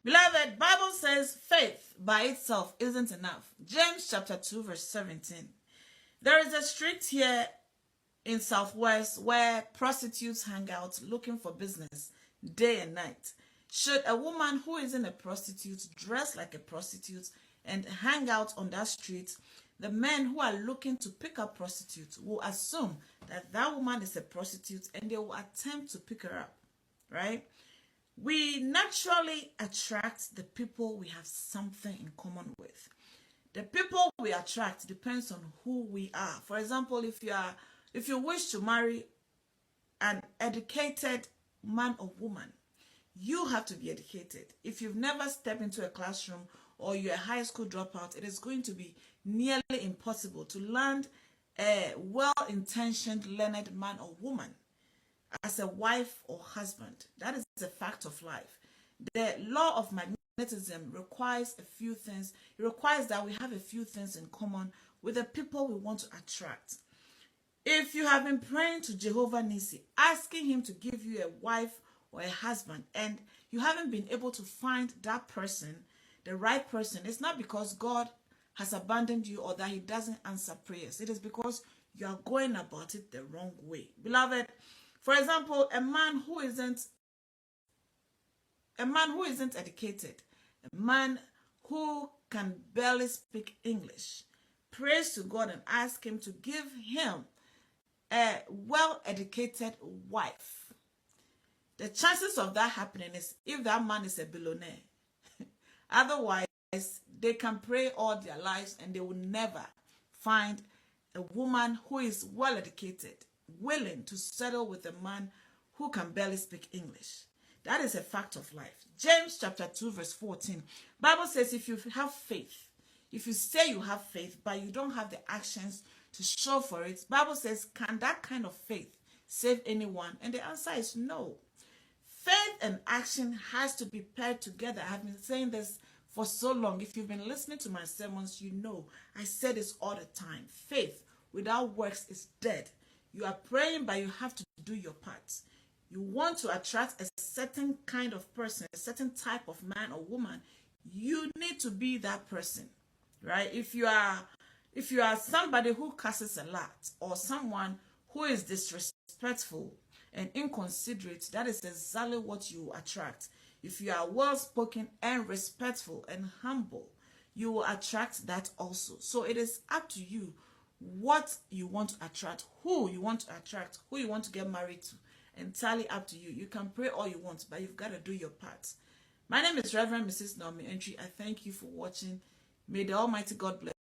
Beloved, Bible says faith by itself isn't enough. James chapter 2 verse 17. There is a street here in Southwest where prostitutes hang out looking for business day and night. Should a woman who isn't a prostitute dress like a prostitute and hang out on that street, the men who are looking to pick up prostitutes will assume that that woman is a prostitute and they will attempt to pick her up, right? We naturally attract the people we have something in common with. The people we attract depends on who we are. For example, if you wish to marry an educated man or woman, you have to be educated. If you've never stepped into a classroom or you're a high school dropout, it is going to be nearly impossible to land a well-intentioned, learned man or woman as a wife or husband. That is a fact of life. The law of magnetism requires a few things. It requires that we have a few things in common with the people we want to attract. If you have been praying to Jehovah Nissi, asking him to give you a wife or a husband, and you haven't been able to find that person, the right person, it's not because God has abandoned you or that he doesn't answer prayers. It is because you are going about it the wrong way. Beloved, for example, a man who isn't educated, a man who can barely speak English, prays to God and asks him to give him a well-educated wife. The chances of that happening is if that man is a billionaire. Otherwise, they can pray all their lives and they will never find a woman who is well-educated, willing to settle with a man who can barely speak English. That is a fact of life. James chapter 2 verse 14. Bible says if you have faith, if you say you have faith, but you don't have the actions to show for it, Bible says, can that kind of faith save anyone? And the answer is no. Faith and action has to be paired together. I have been saying this for so long. If you've been listening to my sermons, you know I say this all the time. Faith without works is dead. You are praying, but you have to do your part. You want to attract a certain kind of person, a certain type of man or woman. You need to be that person, right? If you are somebody who curses a lot or someone who is disrespectful and inconsiderate, that is exactly what you attract. If you are well-spoken and respectful and humble, you will attract that also. So it is up to you what you want to attract, who you want to attract, who you want to get married to. Entirely up to you. You can pray all you want, but you've got to do your part. My name is Reverend Mrs. Naomi Antwi. I thank you for watching. May the Almighty God bless